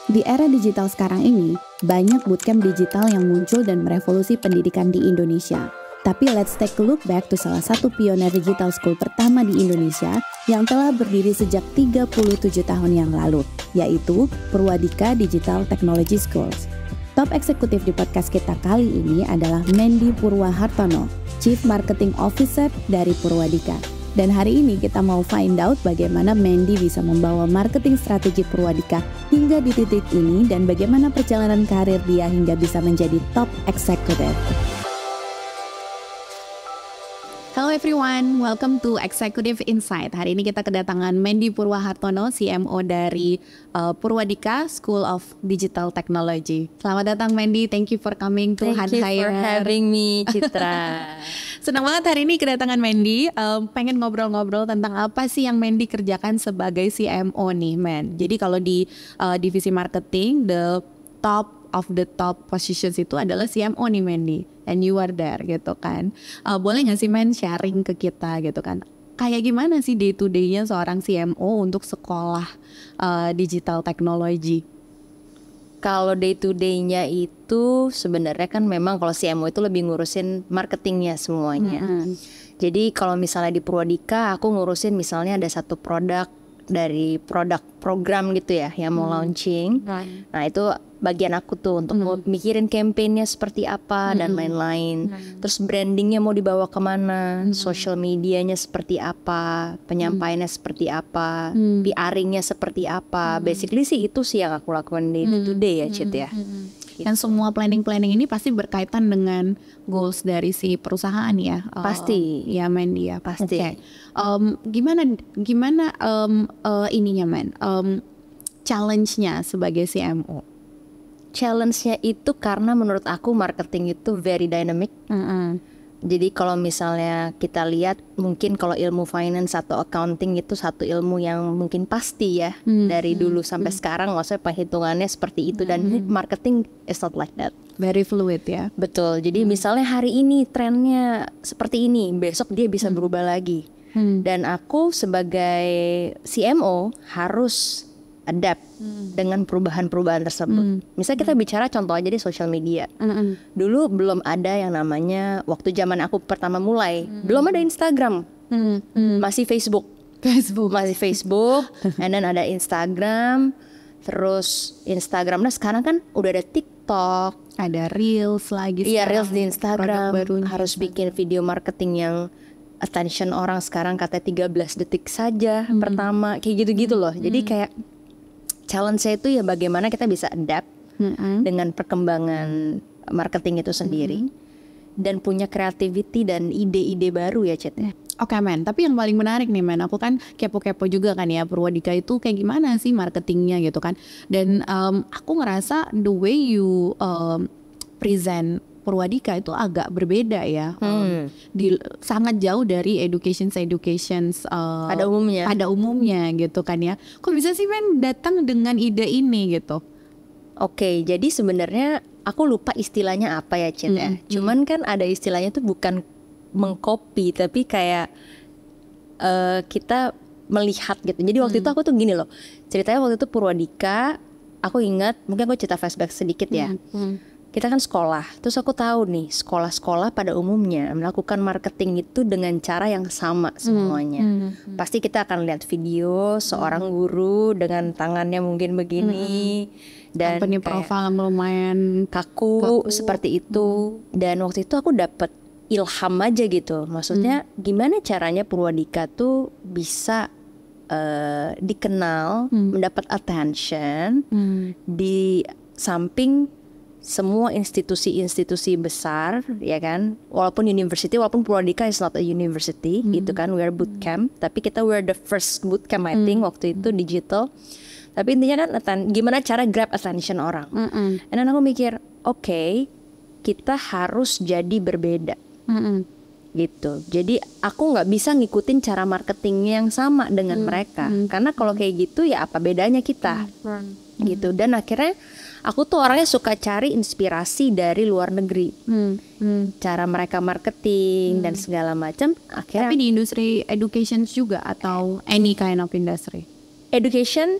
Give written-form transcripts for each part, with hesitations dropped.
Di era digital sekarang ini, banyak bootcamp digital yang muncul dan merevolusi pendidikan di Indonesia. Tapi let's take a look back to salah satu pioner digital school pertama di Indonesia yang telah berdiri sejak 37 tahun yang lalu, yaitu Purwadika Digital Technology Schools. Top eksekutif di podcast kita kali ini adalah Mandy Purwahartono, Chief Marketing Officer dari Purwadika. Dan hari ini kita mau find out bagaimana Mandy bisa membawa marketing strategi Purwadika hingga di titik ini dan bagaimana perjalanan karir dia hingga bisa menjadi top executive. Hello everyone, welcome to Executive Insight. Hari ini kita kedatangan Mandy Purwahartono, CMO dari Purwadika School of Digital Technology. Selamat datang Mandy, thank you for coming to Thank you for having me, Citra. Senang banget hari ini kedatangan Mandy. Pengen ngobrol-ngobrol tentang apa sih yang Mandy kerjakan sebagai CMO nih, Man. Jadi kalau di divisi marketing, the top of the top positions itu adalah CMO nih, Mandy. And you are there gitu kan. Boleh gak sih Man sharing ke kita gitu kan, kayak gimana sih day to day-nya seorang CMO untuk sekolah digital technology? Kalau day to day-nya itu sebenarnya kan memang kalau CMO itu lebih ngurusin marketingnya semuanya. Jadi kalau misalnya di Purwadika aku ngurusin misalnya ada satu produk dari produk program gitu ya yang mau launching. Nah itu bagian aku tuh untuk mikirin campaign-nya seperti apa dan lain-lain. Terus brandingnya mau dibawa kemana, social medianya seperti apa, penyampaiannya seperti apa, PR-nya seperti apa. Basically sih itu sih yang aku lakukan day to day ya, Cit ya. Dan semua planning ini pasti berkaitan dengan goals dari si perusahaan ya. Pasti. Ya Mandy ya. Pasti. Okay. Gimana ininya Man? Challenge-nya sebagai CMO? Challenge-nya itu karena menurut aku marketing itu very dynamic. Jadi kalau misalnya kita lihat mungkin kalau ilmu finance atau accounting itu satu ilmu yang mungkin pasti ya dari dulu sampai sekarang, maksudnya perhitungannya seperti itu, dan marketing is not like that. Very fluid ya. Betul. Jadi misalnya hari ini trennya seperti ini, besok dia bisa berubah lagi. Dan aku sebagai CMO harus adapt dengan perubahan-perubahan tersebut. Misalnya kita bicara contoh aja di social media. Dulu belum ada yang namanya, waktu zaman aku pertama mulai, belum ada Instagram. Masih Facebook. Masih Facebook, and then ada Instagram. Terus Instagram, nah sekarang kan udah ada TikTok, ada Reels lagi. Iya, Reels di Instagram. Harus bikin video marketing yang attention orang sekarang katanya 13 detik saja pertama, kayak gitu-gitu loh. Jadi kayak challenge saya itu ya bagaimana kita bisa adapt dengan perkembangan marketing itu sendiri dan punya creativity dan ide-ide baru ya, Cit. Oke, Man, tapi yang paling menarik nih, Man, aku kan kepo-kepo juga kan ya, Purwadika itu kayak gimana sih marketingnya gitu kan. Dan aku ngerasa the way you present Purwadika itu agak berbeda ya, sangat jauh dari educations pada umumnya gitu kan ya. Kok bisa sih Men datang dengan ide ini gitu? Oke, jadi sebenarnya aku lupa istilahnya apa ya, Cit ya. Cuman kan ada istilahnya tuh bukan mengcopy, tapi kayak kita melihat gitu. Jadi waktu itu aku tuh gini loh, ceritanya waktu itu Purwadika, aku ingat, mungkin aku cerita flashback sedikit ya. Kita kan sekolah, terus aku tahu nih sekolah-sekolah pada umumnya melakukan marketing itu dengan cara yang sama semuanya. Pasti kita akan lihat video seorang guru dengan tangannya mungkin begini, dan company profile lumayan kaku seperti itu. Dan waktu itu aku dapet ilham aja gitu, maksudnya gimana caranya Purwadika tuh bisa dikenal, mendapat attention di samping semua institusi-institusi besar ya kan, walaupun Purwadika is not a university gitu kan, we are bootcamp, tapi kita were the first bootcamp I think waktu itu digital. Tapi intinya kan gimana cara grab attention orang. Dan aku mikir okay, kita harus jadi berbeda gitu. Jadi aku nggak bisa ngikutin cara marketingnya yang sama dengan mereka, karena kalau kayak gitu ya apa bedanya kita gitu. Dan akhirnya aku tuh orangnya suka cari inspirasi dari luar negeri, cara mereka marketing dan segala macam. Akhirnya tapi di industri education juga atau any kind of industry? Education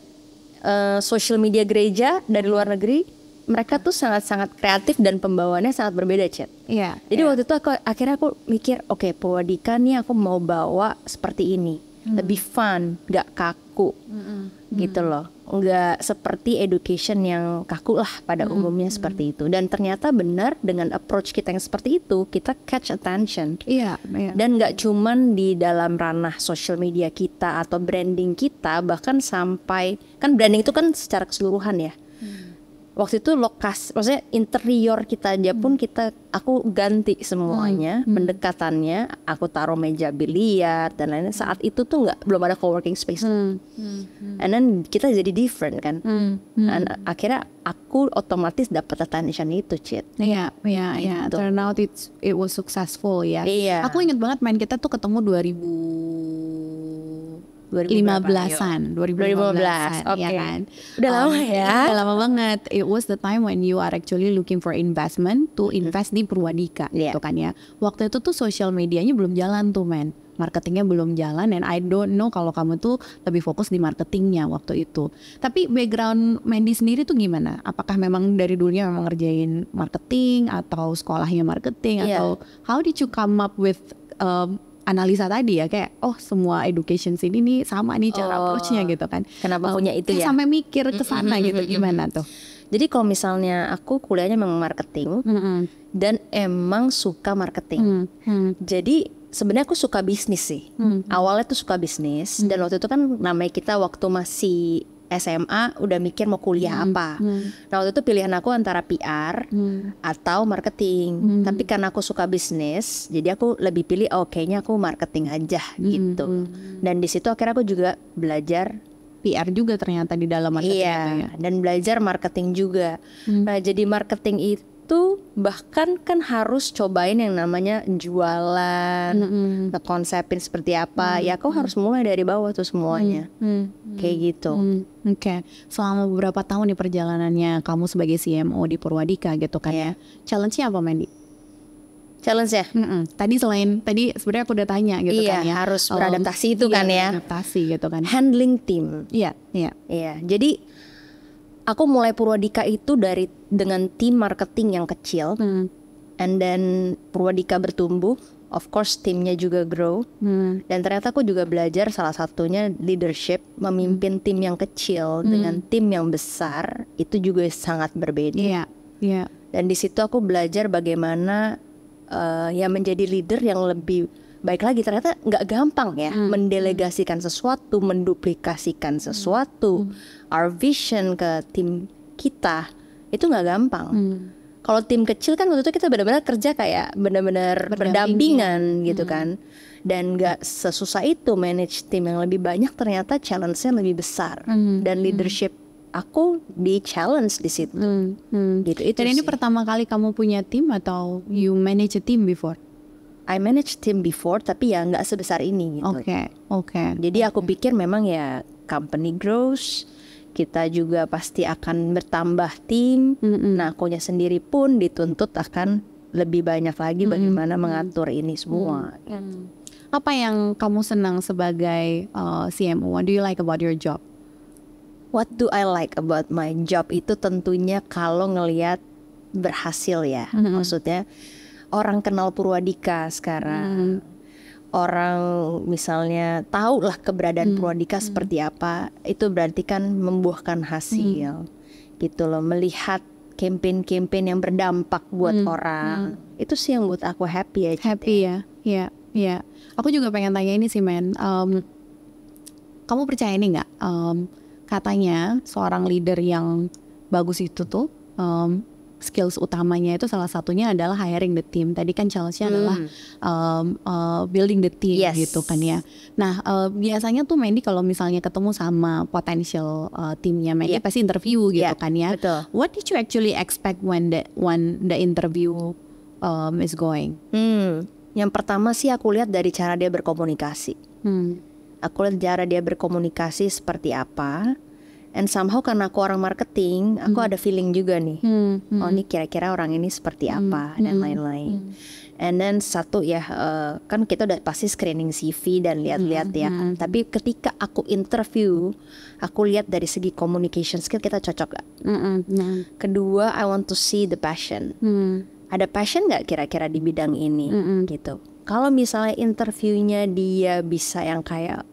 social media gereja dari luar negeri, mereka tuh sangat-sangat kreatif dan pembawaannya sangat berbeda, Chat. Iya. Jadi waktu itu akhirnya aku mikir, oke, Purwadika nih aku mau bawa seperti ini, lebih fun, gak kaku, gitu loh, nggak seperti education yang kaku lah pada umumnya seperti itu. Dan ternyata benar dengan approach kita yang seperti itu, kita catch attention. Iya. Dan nggak cuman di dalam ranah social media kita atau branding kita, bahkan sampai kan branding itu kan secara keseluruhan ya. Waktu itu maksudnya interior kita aja pun aku ganti semuanya, pendekatannya, aku taruh meja biliar dan lain-lain. Saat itu tuh belum ada coworking space, and then kita jadi different kan, dan akhirnya aku otomatis dapat attention itu, Cit. Iya. Turn out it was successful ya. Iya. Aku ingat banget main kita tuh ketemu 2015-an, Oke. ya kan. Udah lama ya. Udah lama banget. It was the time when you are actually looking for investment to invest di Purwadika, gitu kan ya. Waktu itu tuh social medianya belum jalan tuh, men. Marketingnya belum jalan, and I don't know kalau kamu tuh lebih fokus di marketingnya waktu itu. Tapi background Mandy sendiri tuh gimana? Apakah memang dari dulunya memang ngerjain marketing atau sekolahnya marketing, atau how did you come up with analisa tadi ya, kayak semua education sini nih sama nih cara approach-nya gitu kan. Kenapa punya itu ya? Sampai mikir ke sana gitu, gimana tuh? Jadi kalau misalnya aku kuliahnya memang marketing dan emang suka marketing. Jadi sebenarnya aku suka bisnis sih. Awalnya tuh suka bisnis, dan waktu itu kan namanya kita waktu masih SMA udah mikir mau kuliah apa. Nah waktu itu pilihan aku antara PR atau marketing. Tapi karena aku suka bisnis, jadi aku lebih pilih kayaknya aku marketing aja gitu. Dan di situ akhirnya aku juga belajar PR juga ternyata di dalam marketing. Iya, dan belajar marketing juga. Nah jadi marketing itu bahkan kan harus cobain yang namanya jualan, ngekonsepin seperti apa. Ya aku harus mulai dari bawah tuh semuanya. Kayak gitu. Oke. Selama beberapa tahun nih perjalanannya kamu sebagai CMO di Purwadika gitu kan ya. Challenge-nya apa, Mandy? Challenge-nya? Tadi sebenarnya aku udah tanya gitu kan ya. Harus beradaptasi itu kan ya. Beradaptasi gitu kan. Handling tim. Iya. Jadi aku mulai Purwadika itu dengan tim marketing yang kecil, and then Purwadika bertumbuh, of course timnya juga grow, dan ternyata aku juga belajar salah satunya leadership, memimpin tim yang kecil dengan tim yang besar itu juga sangat berbeda. Iya. Dan di situ aku belajar bagaimana menjadi leader yang lebih baik lagi. Ternyata nggak gampang ya mendelegasikan sesuatu, menduplikasikan sesuatu, our vision ke tim kita itu nggak gampang. Kalau tim kecil kan waktu itu kita benar-benar kerja kayak benar-benar berdampingan gitu kan, dan nggak sesusah itu manage tim yang lebih banyak. Ternyata challenge-nya lebih besar, dan leadership aku di challenge di situ. Gitu itu. Dan ini sih. pertama kali kamu punya tim atau you manage a team before? I manage team before, tapi ya nggak sebesar ini gitu. Oke. Jadi aku pikir memang ya company grows, kita juga pasti akan bertambah tim. Nah akunya sendiri pun dituntut akan lebih banyak lagi bagaimana mengatur ini semua. Apa yang kamu senang sebagai CMO? What do you like about your job? What do I like about my job itu tentunya kalau ngelihat berhasil ya. Maksudnya orang kenal Purwadika sekarang, orang misalnya tahu lah keberadaan Purwadika seperti apa, itu berarti kan membuahkan hasil, gitu loh. Melihat campaign-campaign yang berdampak buat orang, itu sih yang buat aku happy aja. Happy ya, iya. Aku juga pengen tanya ini sih, Men. Kamu percaya ini nggak? Katanya seorang leader yang bagus itu tuh skills utamanya itu salah satunya adalah hiring the team. Tadi kan challenge-nya adalah building the team gitu kan ya. Nah biasanya tuh Mandy kalau misalnya ketemu sama potential timnya Mandy pasti interview gitu kan ya. Betul. What did you actually expect when the interview is going? Yang pertama sih aku lihat dari cara dia berkomunikasi. Aku lihat cara dia berkomunikasi seperti apa. And somehow karena aku orang marketing, aku ada feeling juga nih. Oh ini kira-kira orang ini seperti apa dan lain-lain. And then satu ya, kan kita udah pasti screening CV dan lihat-lihat ya. Tapi ketika aku interview, aku lihat dari segi communication skill kita cocok gak? Kedua, I want to see the passion. Ada passion gak kira-kira di bidang ini gitu. Kalau misalnya interviewnya dia bisa yang kayak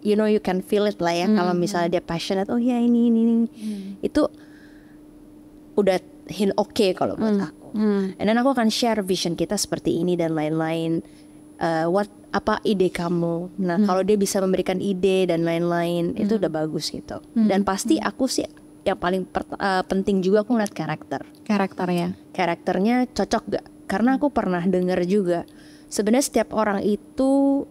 you know, you can feel it lah ya. Kalau misalnya dia passionate, oh ya ini. Itu udah oke kalau buat aku. And then aku akan share vision kita seperti ini dan lain-lain. Apa ide kamu? Nah, kalau dia bisa memberikan ide dan lain-lain, itu udah bagus gitu. Dan pasti aku sih yang paling penting juga aku ngeliat karakternya cocok gak? Karena aku pernah dengar juga sebenarnya setiap orang itu,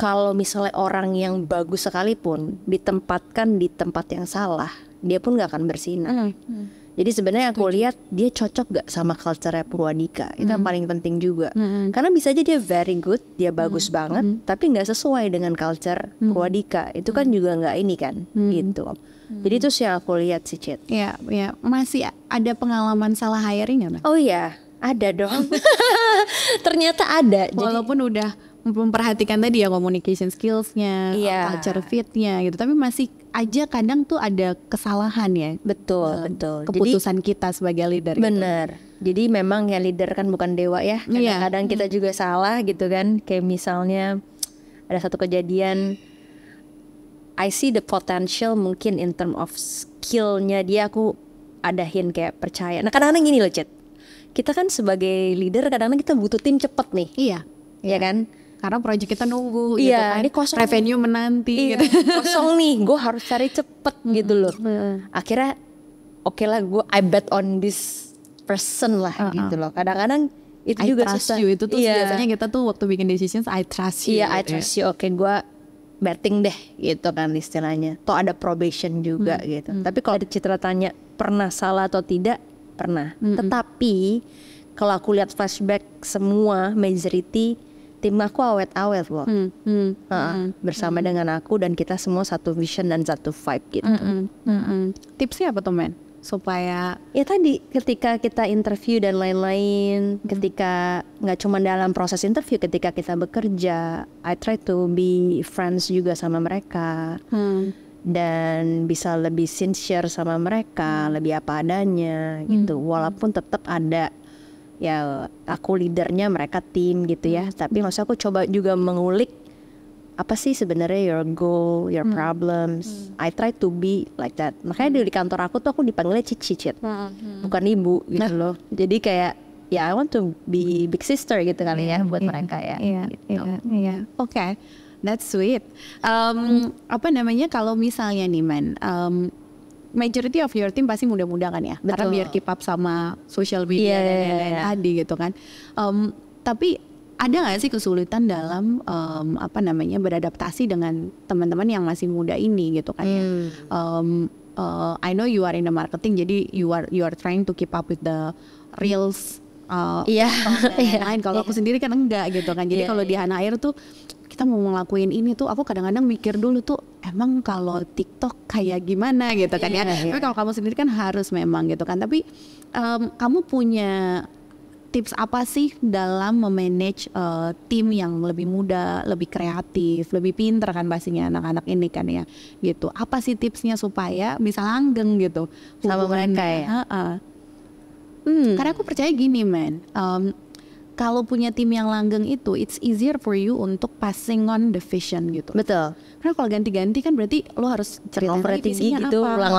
kalau misalnya orang yang bagus sekalipun ditempatkan di tempat yang salah, dia pun gak akan bersinar. Jadi sebenarnya aku lihat dia cocok gak sama culture-nya Purwadika. Itu yang paling penting juga. Karena bisa aja dia very good, dia bagus banget, tapi gak sesuai dengan culture Purwadika. Itu kan juga gak ini kan, gitu. Jadi itu sih yang aku lihat sih, Cit. Ya, masih ada pengalaman salah hiring gak? Oh iya, ada dong. Ternyata ada. Walaupun udah memperhatikan tadi ya communication skillsnya, culture fitnya gitu, tapi masih aja kadang tuh ada kesalahan ya. Betul. Keputusan jadi, kita sebagai leader. Bener. Jadi memang ya leader kan bukan dewa ya. Kadang-kadang kita juga salah gitu kan. Kayak misalnya ada satu kejadian, I see the potential mungkin in term of skillnya dia, aku ada hint kayak percaya. Nah kadang-kadang gini loh, Cit. Kita kan sebagai leader kadang-kadang kita butuh tim cepet nih. Iya kan? Karena proyek kita nunggu gitu kan. Ini kosong, revenue menanti gitu. Kosong nih, gue harus cari cepet gitu loh. Akhirnya oke lah, gue I bet on this person lah gitu loh. Kadang-kadang itu I juga trust susah. You itu tuh biasanya kita tuh waktu bikin decisions I trust you. I trust you. Oke, gue betting deh gitu kan istilahnya. Toh ada probation juga gitu. Tapi kalau Citra tanya pernah salah atau tidak, pernah. Tetapi kalau aku lihat flashback semua majority tim aku awet-awet loh. Bersama dengan aku, dan kita semua satu vision dan satu vibe gitu. Tipsnya apa tuh, Men? Supaya ya tadi ketika kita interview dan lain-lain, ketika nggak cuma dalam proses interview, ketika kita bekerja, I try to be friends juga sama mereka. Dan bisa lebih sincere sama mereka, lebih apa adanya gitu. Walaupun tetap ada ya aku leadernya, mereka tim gitu ya. Tapi maksudnya aku coba juga mengulik apa sih sebenarnya your goal, your problems. I try to be like that. Makanya di kantor aku tuh aku dipanggilnya cicit, bukan ibu gitu loh. Jadi kayak ya I want to be big sister gitu kali ya buat mereka ya. Iya. Oke. That's sweet. Apa namanya, kalau misalnya nih, Man, majority of your team pasti muda-muda kan ya. Betul. Karena biar keep up sama social media dan lain-lain tadi gitu kan. Tapi ada nggak sih kesulitan dalam apa namanya beradaptasi dengan teman-teman yang masih muda ini gitu kan ya? I know you are in the marketing, jadi you are trying to keep up with the reels. Lain. Kalau aku sendiri kan enggak gitu kan. Jadi kalau di Hana Air tuh kita mau ngelakuin ini tuh, aku kadang-kadang mikir dulu tuh emang kalau TikTok kayak gimana gitu kan ya. Tapi kalau kamu sendiri kan harus memang gitu kan. Tapi kamu punya tips apa sih dalam memanage tim yang lebih muda, lebih kreatif, lebih pintar kan pastinya anak-anak ini kan ya gitu. Apa sih tipsnya supaya bisa langgeng gitu sama mereka ya? Karena aku percaya gini, Man, kalau punya tim yang langgeng itu, it's easier for you untuk passing on the vision gitu. Betul. Karena kalau ganti-ganti kan berarti lo harus ceritain lagi visinya gitu, apa, ulang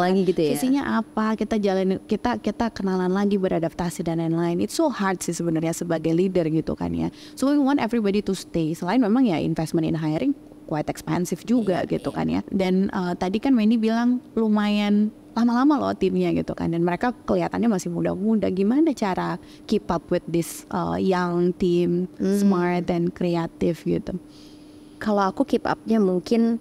lagi gitu ya. Visinya apa, kita jalanin, kita kenalan lagi, beradaptasi dan lain-lain. It's so hard sih sebenarnya sebagai leader gitu kan ya. So we want everybody to stay. Selain memang ya investment in hiring quite expensive juga gitu kan ya. Dan tadi kan Mandy bilang lumayan lama-lama loh timnya gitu kan, dan mereka kelihatannya masih muda-muda. Gimana cara keep up with this young team, smart dan kreatif gitu? Kalau aku keep upnya mungkin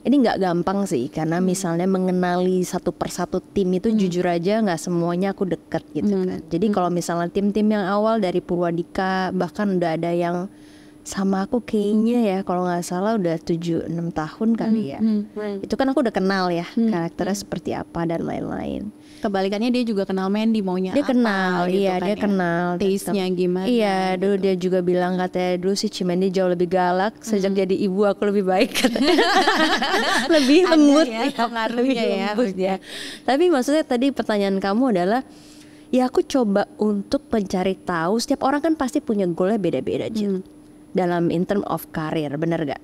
ini nggak gampang sih, karena misalnya mengenali satu persatu tim itu jujur aja nggak semuanya aku deket gitu kan. Jadi kalau misalnya tim-tim yang awal dari Purwadika, bahkan udah ada yang sama aku kayaknya ya kalau nggak salah udah 7-6 tahun kali ya. Itu kan aku udah kenal ya karakternya seperti apa dan lain-lain. Kebalikannya dia juga kenal Mandy maunya Dia apa, kenal, gitu iya kan dia ya. kenal. Taste-nya gimana. Iya, dulu gitu. dia juga bilang katanya dulu si Cimendy jauh lebih galak, sejak jadi ibu aku lebih baik katanya. Lebih lembut ya, pengaruhnya lebih ya. lembut ya. Tapi maksudnya tadi pertanyaan kamu adalah ya aku coba untuk mencari tahu, setiap orang kan pasti punya goalnya beda-beda Jit. Dalam in term of karir, bener gak?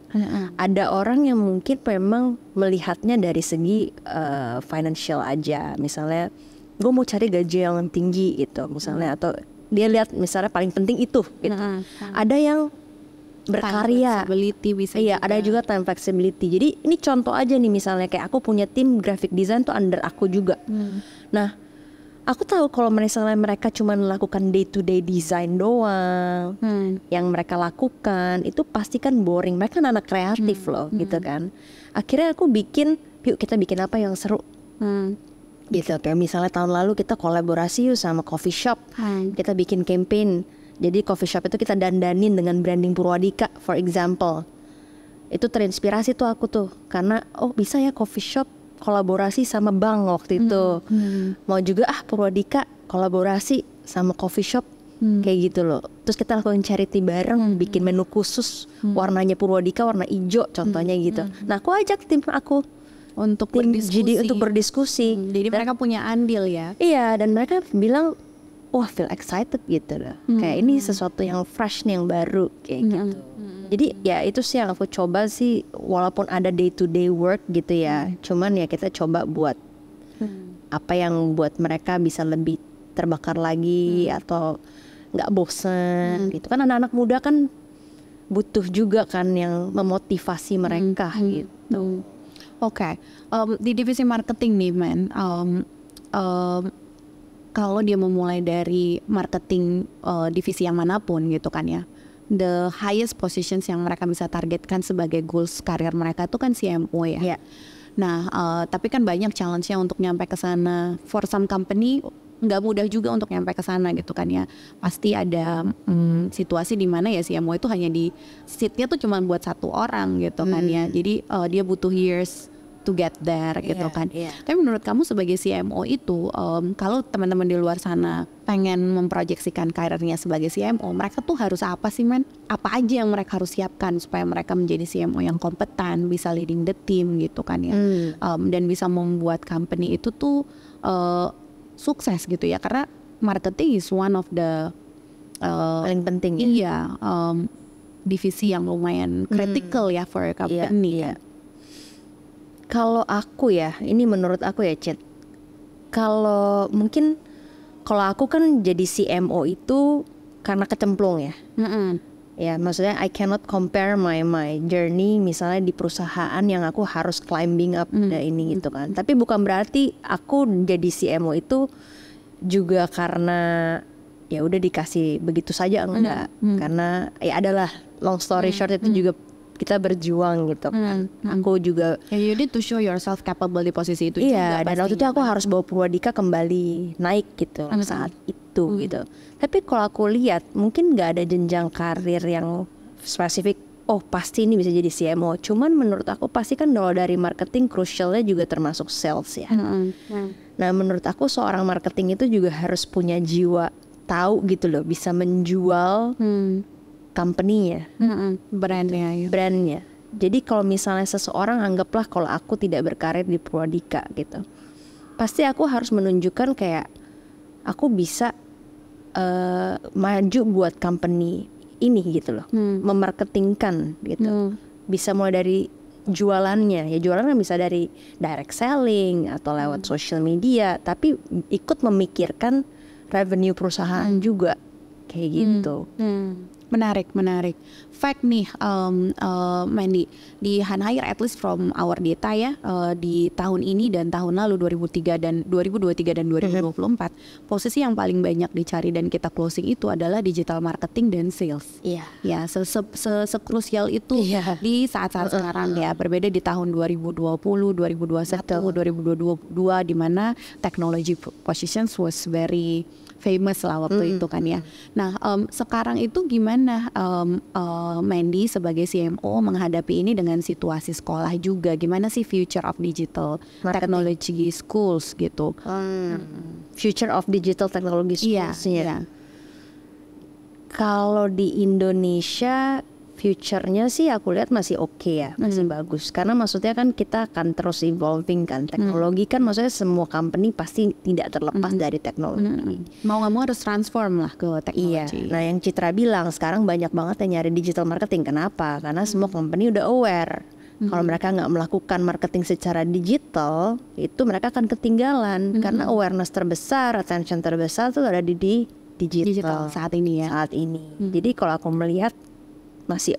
Ada orang yang mungkin memang melihatnya dari segi financial aja. Misalnya gue mau cari gaji yang tinggi gitu misalnya, atau dia lihat misalnya paling penting itu gitu. Ada yang berkarya, Time flexibility bisa iya juga. ada juga time flexibility. Jadi ini contoh aja nih, misalnya kayak aku punya tim graphic design tuh under aku juga. Nah aku tahu kalau misalnya mereka cuma melakukan day to day design doang, yang mereka lakukan itu pasti kan boring. Mereka kan anak kreatif loh gitu kan. Akhirnya aku bikin, yuk kita bikin apa yang seru gitu. Kayak misalnya tahun lalu kita kolaborasi yuk sama coffee shop, kita bikin campaign. Jadi coffee shop itu kita dandanin dengan branding Purwadika for example. Itu terinspirasi tuh aku tuh, karena oh bisa ya coffee shop kolaborasi sama bank waktu itu. Mau juga Purwadika kolaborasi sama coffee shop kayak gitu loh. Terus kita lakukan charity bareng, bikin menu khusus warnanya Purwadika warna hijau contohnya gitu. Nah aku ajak tim aku untuk tim berdiskusi. jadi untuk berdiskusi. Jadi mereka punya andil ya. Iya, dan mereka bilang wah feel excited gitu loh. Kayak ini sesuatu yang fresh nih, yang baru kayak gitu. Jadi ya itu sih yang aku coba sih, walaupun ada day to day work gitu ya. Cuman ya kita coba buat apa yang buat mereka bisa lebih terbakar lagi atau nggak bosen gitu. Kan anak-anak muda kan butuh juga kan yang memotivasi mereka gitu. Oke. Di divisi marketing nih men, kalau dia memulai dari marketing divisi yang manapun gitu kan ya, the highest positions yang mereka bisa targetkan sebagai goals karir mereka itu kan CMO ya. Nah, tapi kan banyak challenge-nya untuk nyampe ke sana. For some company nggak mudah juga untuk nyampe ke sana gitu kan ya. Pasti ada situasi di mana ya CMO itu hanya di seatnya tuh cuma buat satu orang gitu kan ya. Jadi dia butuh years to get there gitu kan. Tapi menurut kamu sebagai CMO itu, kalau teman-teman di luar sana pengen memproyeksikan karirnya sebagai CMO, mereka tuh harus apa sih men? Apa aja yang mereka harus siapkan supaya mereka menjadi CMO yang kompeten, bisa leading the team gitu kan ya, dan bisa membuat company itu tuh sukses gitu ya, karena marketing is one of the paling penting ya. Iya, divisi yang lumayan critical ya for a company. Iya. Kalau aku ya, ini menurut aku ya Cid, kalau mungkin kalau aku kan jadi CMO itu karena kecemplung ya. Ya maksudnya I cannot compare my journey misalnya di perusahaan yang aku harus climbing up ini gitu kan. Tapi bukan berarti aku jadi CMO itu juga karena ya udah dikasih begitu saja, enggak. Karena ya adalah long story short itu juga kita berjuang gitu kan. Aku juga you need to show yourself capable di posisi itu iya, juga. dan waktu itu aku harus bawa Purwadika kembali naik gitu saat itu gitu. Tapi kalau aku lihat mungkin nggak ada jenjang karir yang spesifik. Oh pasti ini bisa jadi CMO. Cuman menurut aku pasti kan kalau dari marketing crucialnya juga termasuk sales ya. Nah menurut aku seorang marketing itu juga harus punya jiwa tahu gitu loh, bisa menjual company-nya, brandnya. Jadi kalau misalnya seseorang anggaplah kalau aku tidak berkarir di Purwadika gitu, pasti aku harus menunjukkan kayak aku bisa maju buat company ini gitu loh, memarketingkan gitu. Bisa mulai dari jualannya, ya jualannya bisa dari direct selling atau lewat social media, tapi ikut memikirkan revenue perusahaan juga kayak gitu. Menarik. Fact nih, Mandy, di Hanhire at least from our data ya, di tahun ini dan tahun lalu 2023 dan 2024, posisi yang paling banyak dicari dan kita closing itu adalah digital marketing dan sales. Ya, sekrusial itu di saat-saat sekarang ya. Berbeda di tahun 2020, 2021, 2022 di mana technology positions was very famous lah waktu itu kan ya. Nah sekarang itu gimana gimana Mandy sebagai CMO menghadapi ini dengan situasi sekolah juga? Gimana sih future of digital technology schools gitu? Future of digital technology schools. Iya. Kalau di Indonesia future-nya sih aku lihat masih oke ya, masih bagus. Karena maksudnya kan kita akan terus evolving kan. Teknologi kan maksudnya semua company pasti tidak terlepas dari teknologi. Mau nggak mau harus transform lah ke teknologi. Iya. Nah yang Citra bilang sekarang banyak banget yang nyari digital marketing. Kenapa? Karena semua company udah aware. Kalau mereka nggak melakukan marketing secara digital, itu mereka akan ketinggalan. Karena awareness terbesar, attention terbesar itu ada di digital saat ini ya. Saat ini. Jadi kalau aku melihat masih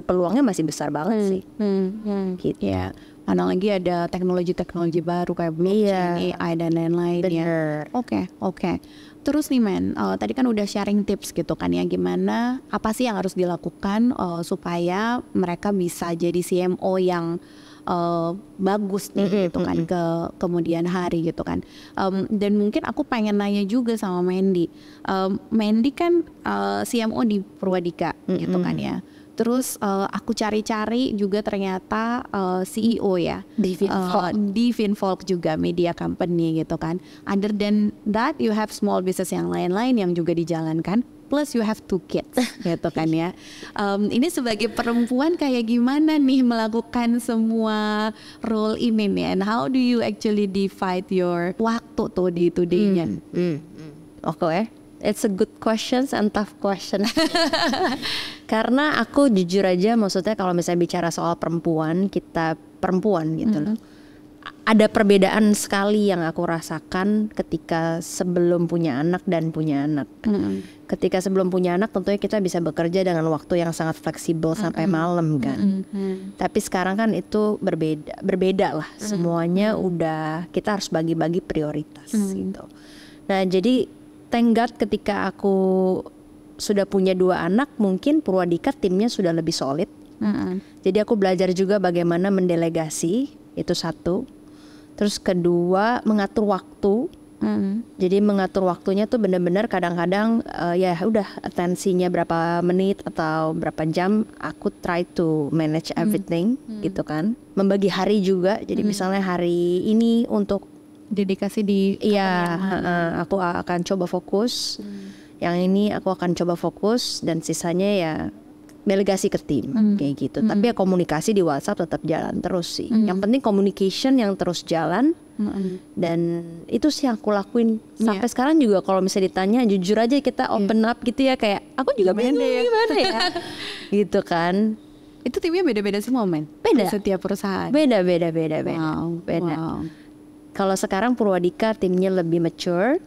peluangnya masih besar banget sih. Gitu. Ya, mana lagi ada teknologi baru kayak blockchain, AI dan lain-lain ya. Oke. Terus nih tadi kan udah sharing tips gitu kan ya, gimana apa sih yang harus dilakukan supaya mereka bisa jadi CMO yang bagus nih gitu kan ke kemudian hari gitu kan. Dan mungkin aku pengen nanya juga sama Mandy. Mandy kan CMO di Purwadika gitu kan ya. Terus aku cari-cari juga ternyata CEO ya di Finvolk juga media company gitu kan. Other than that you have small business yang lain-lain yang juga dijalankan. Plus you have 2 kids gitu kan ya. Ini sebagai perempuan kayak gimana nih melakukan semua role ini nih? And how do you actually divide your waktu tuh di day-nya? Oke. It's a good questions and tough question. Karena aku jujur aja, maksudnya kalau misalnya bicara soal perempuan, kita perempuan gitu loh. Ada perbedaan sekali yang aku rasakan ketika sebelum punya anak dan punya anak. Ketika sebelum punya anak tentunya kita bisa bekerja dengan waktu yang sangat fleksibel sampai malam kan. Tapi sekarang kan itu berbeda lah. Semuanya udah kita harus bagi-bagi prioritas gitu. Nah jadi thank God ketika aku sudah punya 2 anak, mungkin Purwadika timnya sudah lebih solid. Jadi aku belajar juga bagaimana mendelegasi, itu satu. Terus kedua mengatur waktu. Jadi mengatur waktunya tuh benar-benar kadang-kadang ya udah atensinya berapa menit atau berapa jam, aku try to manage everything gitu kan. Membagi hari juga. Jadi misalnya hari ini untuk dedikasi di aku akan coba fokus. Yang ini aku akan coba fokus dan sisanya ya delegasi ke tim kayak gitu. Tapi ya komunikasi di WhatsApp tetap jalan terus sih. Yang penting communication yang terus jalan. Dan itu sih yang aku lakuin sampai sekarang juga. Kalau misalnya ditanya jujur aja kita open up gitu ya, kayak aku juga bingung gimana ya gitu kan. Itu timnya beda-beda semua Beda. Setiap perusahaan Beda. Wow. Kalau sekarang Purwadika timnya lebih mature.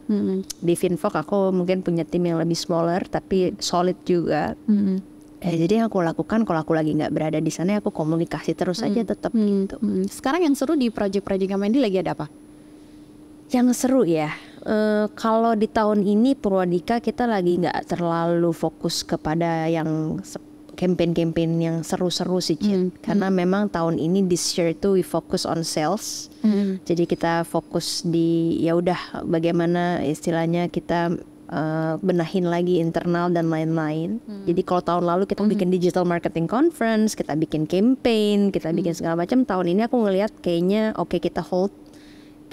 Di Finvolk aku mungkin punya tim yang lebih smaller tapi solid juga. Jadi yang aku lakukan kalau aku lagi nggak berada di sana, aku komunikasi terus aja tetap gitu. Sekarang yang seru di project-project Mandy lagi ada apa? Yang seru ya, kalau di tahun ini Purwadika kita lagi nggak terlalu fokus kepada yang campaign-campaign yang seru-seru sih Cid. Karena memang tahun ini this year itu we focus on sales. Jadi kita fokus di ya udah bagaimana istilahnya kita benahin lagi internal dan lain-lain. Jadi kalau tahun lalu kita bikin digital marketing conference, kita bikin campaign, kita bikin segala macam. Tahun ini aku ngelihat kayaknya oke, kita hold,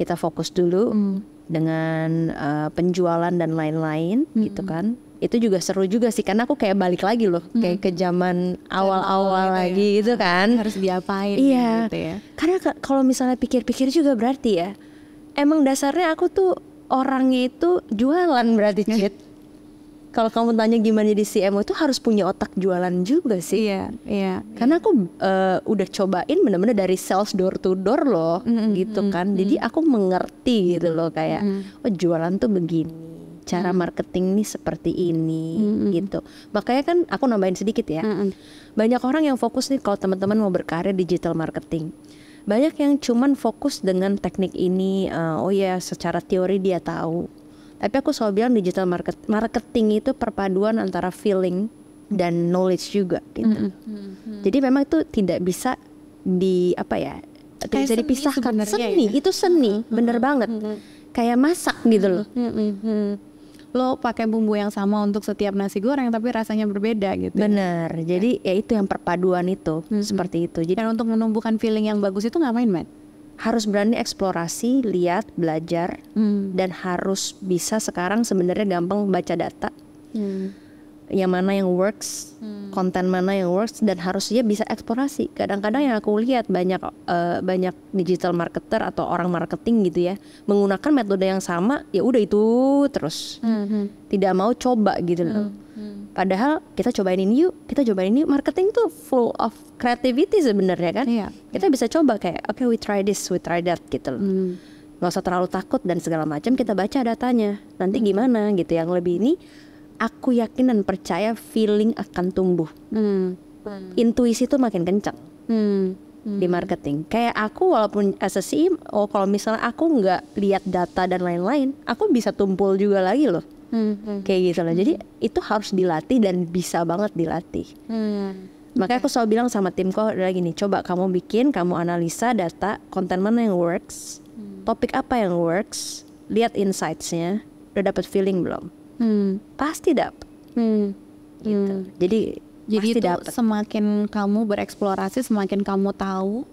kita fokus dulu dengan penjualan dan lain-lain gitu kan. Itu juga seru juga sih karena aku kayak balik lagi loh kayak ke zaman awal-awal lagi gitu kan. Harus diapain gitu ya. Karena kalau misalnya pikir-pikir juga berarti ya emang dasarnya aku tuh orangnya itu jualan berarti Cid. Kalau kamu tanya gimana jadi CMO itu harus punya otak jualan juga sih. Iya. Karena aku udah cobain bener-bener dari sales door to door loh gitu kan. Jadi aku mengerti gitu loh kayak oh jualan tuh begini. Cara marketing nih seperti ini gitu. Makanya kan aku nambahin sedikit ya. Banyak orang yang fokus nih kalau teman-teman mau berkarir digital marketing. Banyak yang cuman fokus dengan teknik ini. Oh ya secara teori dia tahu. Tapi aku selalu bilang digital marketing itu perpaduan antara feeling dan knowledge juga gitu. Jadi memang itu tidak bisa tidak bisa dipisahkan. Seni itu seni, bener banget. Kayak masak gitu loh. lo pakai bumbu yang sama untuk setiap nasi goreng tapi rasanya berbeda gitu. Bener, jadi ya itu yang perpaduan itu, seperti itu. Jadi Dan untuk menumbuhkan feeling yang bagus itu ngapain, Matt? harus berani eksplorasi, lihat, belajar, dan harus bisa sekarang sebenarnya gampang baca data, yang mana yang works, konten mana yang works, dan harus dia bisa eksplorasi. Kadang-kadang yang aku lihat banyak digital marketer atau orang marketing gitu ya menggunakan metode yang sama, ya udah itu terus, tidak mau coba gitu loh. Padahal kita cobain ini yuk, marketing tuh full of creativity sebenarnya kan. Kita bisa coba kayak okay, we try this, we try that gitu loh. Gak usah terlalu takut dan segala macam, kita baca datanya nanti gimana gitu. Yang lebih ini aku yakin dan percaya feeling akan tumbuh. Intuisi tuh makin kencang di marketing. Kayak aku walaupun as a CMO, kalau misalnya aku nggak lihat data dan lain-lain, aku bisa tumpul juga lagi loh. Kayak gitu loh. Jadi itu harus dilatih dan bisa banget dilatih. Makanya aku selalu bilang sama timku adalah gini, coba kamu analisa data, konten mana yang works, topik apa yang works, lihat insights-nya, udah dapet feeling belum? Pasti dapet. Gitu. Jadi itu dapet. Semakin kamu bereksplorasi, semakin kamu tahu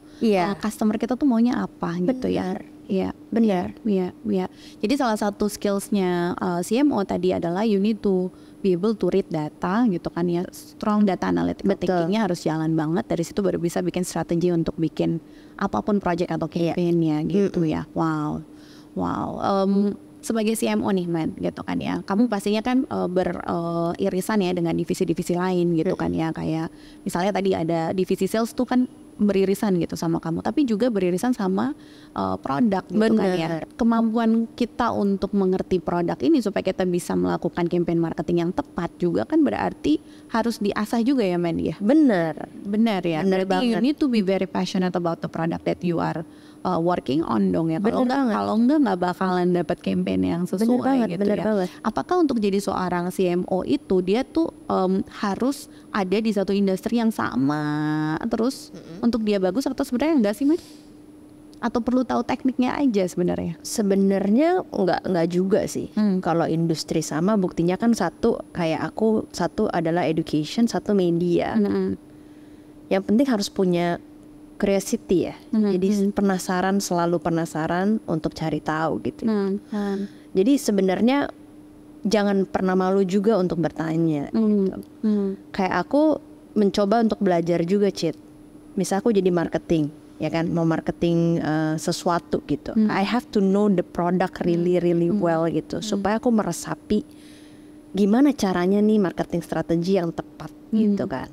customer kita tuh maunya apa. Gitu ya. Iya, benar. Iya. Jadi salah satu skillsnya CMO tadi adalah you need to be able to read data gitu kan ya. Strong data analytical thinkingnya harus jalan banget. Dari situ baru bisa bikin strategi untuk bikin apapun project atau campaign-nya gitu ya. Wow. Sebagai CMO nih, Matt, gitu kan ya. Kamu pastinya kan beririsan ya dengan divisi-divisi lain gitu kan ya. Kayak misalnya tadi ada divisi sales tuh kan beririsan gitu sama kamu, tapi juga beririsan sama produk gitu kan ya. Kemampuan kita untuk mengerti produk ini supaya kita bisa melakukan campaign marketing yang tepat juga kan berarti harus diasah juga ya, Mandy ya. Benar ya. Bener banget. You need to be very passionate about the product that you are working on dong ya. Kalau enggak nggak bakalan dapat campaign yang sesuai gitu ya. Apakah untuk jadi seorang CMO itu dia tuh harus ada di satu industri yang sama terus untuk dia bagus, atau sebenarnya enggak sih, Mas? Atau perlu tahu tekniknya aja sebenarnya? Sebenarnya enggak juga sih. Kalau industri sama, buktinya kan satu adalah education, satu media. Yang penting harus punya curiosity ya. Jadi selalu penasaran untuk cari tahu gitu. Jadi sebenarnya jangan pernah malu juga untuk bertanya. Kayak aku mencoba untuk belajar juga, Cit. Misal aku jadi marketing, ya kan, mau marketing sesuatu gitu. I have to know the product really well gitu, supaya aku meresapi gimana caranya nih marketing strategi yang tepat gitu kan.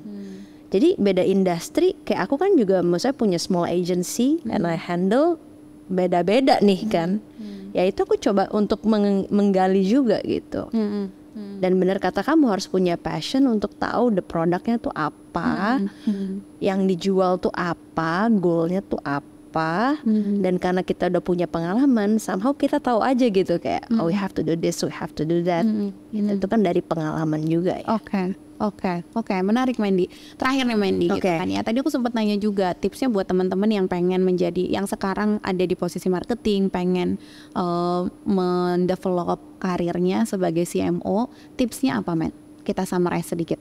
Jadi beda industri, kayak aku kan juga maksudnya punya small agency and I handle beda-beda nih kan. Ya itu aku coba untuk menggali juga gitu. Dan benar kata kamu, harus punya passion untuk tahu the produknya tuh apa, yang dijual tuh apa, goalnya tuh apa. Dan karena kita udah punya pengalaman, somehow kita tahu aja gitu kayak we have to do this, we have to do that. Itu kan dari pengalaman juga ya. Oke, menarik, Mandy. Terakhir nih, Mandy, gitu kan ya. Tadi aku sempat nanya juga tipsnya buat teman-teman yang pengen menjadi, yang sekarang ada di posisi marketing, pengen mendevelop karirnya sebagai CMO. Tipsnya apa, Matt? Kita summarize sedikit.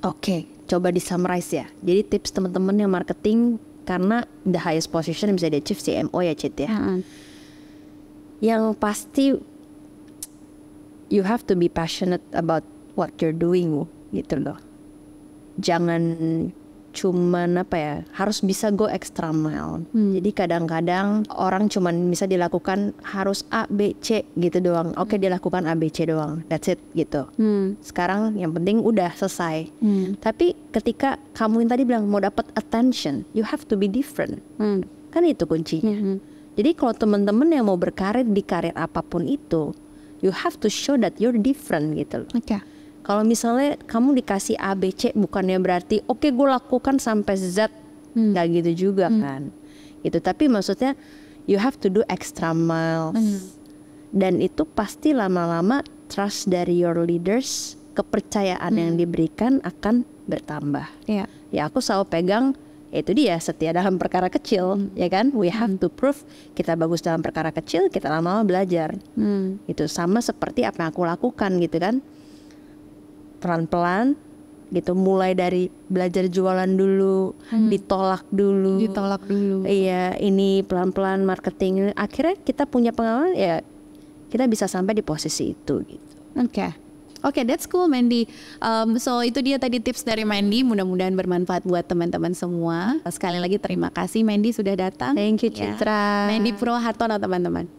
Oke, coba di summarize ya. Jadi tips teman-teman yang marketing, karena the highest position bisa di achieve CMO ya, Cit ya. Yang pasti you have to be passionate about what you're doing gitu loh. Jangan cuman harus bisa go extra mile. Jadi kadang-kadang orang cuman bisa dilakukan harus A, B, C gitu doang. Oke, dilakukan A, B, C doang, that's it gitu. Sekarang yang penting udah selesai. Tapi ketika kamu yang tadi bilang mau dapat attention, you have to be different. Kan itu kuncinya. Jadi kalau teman-teman yang mau berkarir di karir apapun itu, you have to show that you're different gitu loh. Kalau misalnya kamu dikasih A, B, C, bukannya berarti oke, gue lakukan sampai Z, nggak gitu juga kan. Gitu. Tapi maksudnya you have to do extra miles. Dan itu pasti lama-lama trust dari your leaders, kepercayaan yang diberikan akan bertambah. Ya aku selalu pegang Itu dia setia dalam perkara kecil, ya kan? We have to prove kita bagus dalam perkara kecil, kita lama-lama belajar. Itu sama seperti apa yang aku lakukan gitu kan. Pelan-pelan gitu, mulai dari belajar jualan dulu, ditolak dulu. Iya, ini pelan-pelan marketing. Akhirnya kita punya pengalaman, ya kita bisa sampai di posisi itu gitu. Oke, that's cool Mandy. So itu dia tadi tips dari Mandy. Mudah-mudahan bermanfaat buat teman-teman semua. Sekali lagi terima kasih Mandy sudah datang. Thank you Citra. Mandy Pro Hartono teman-teman.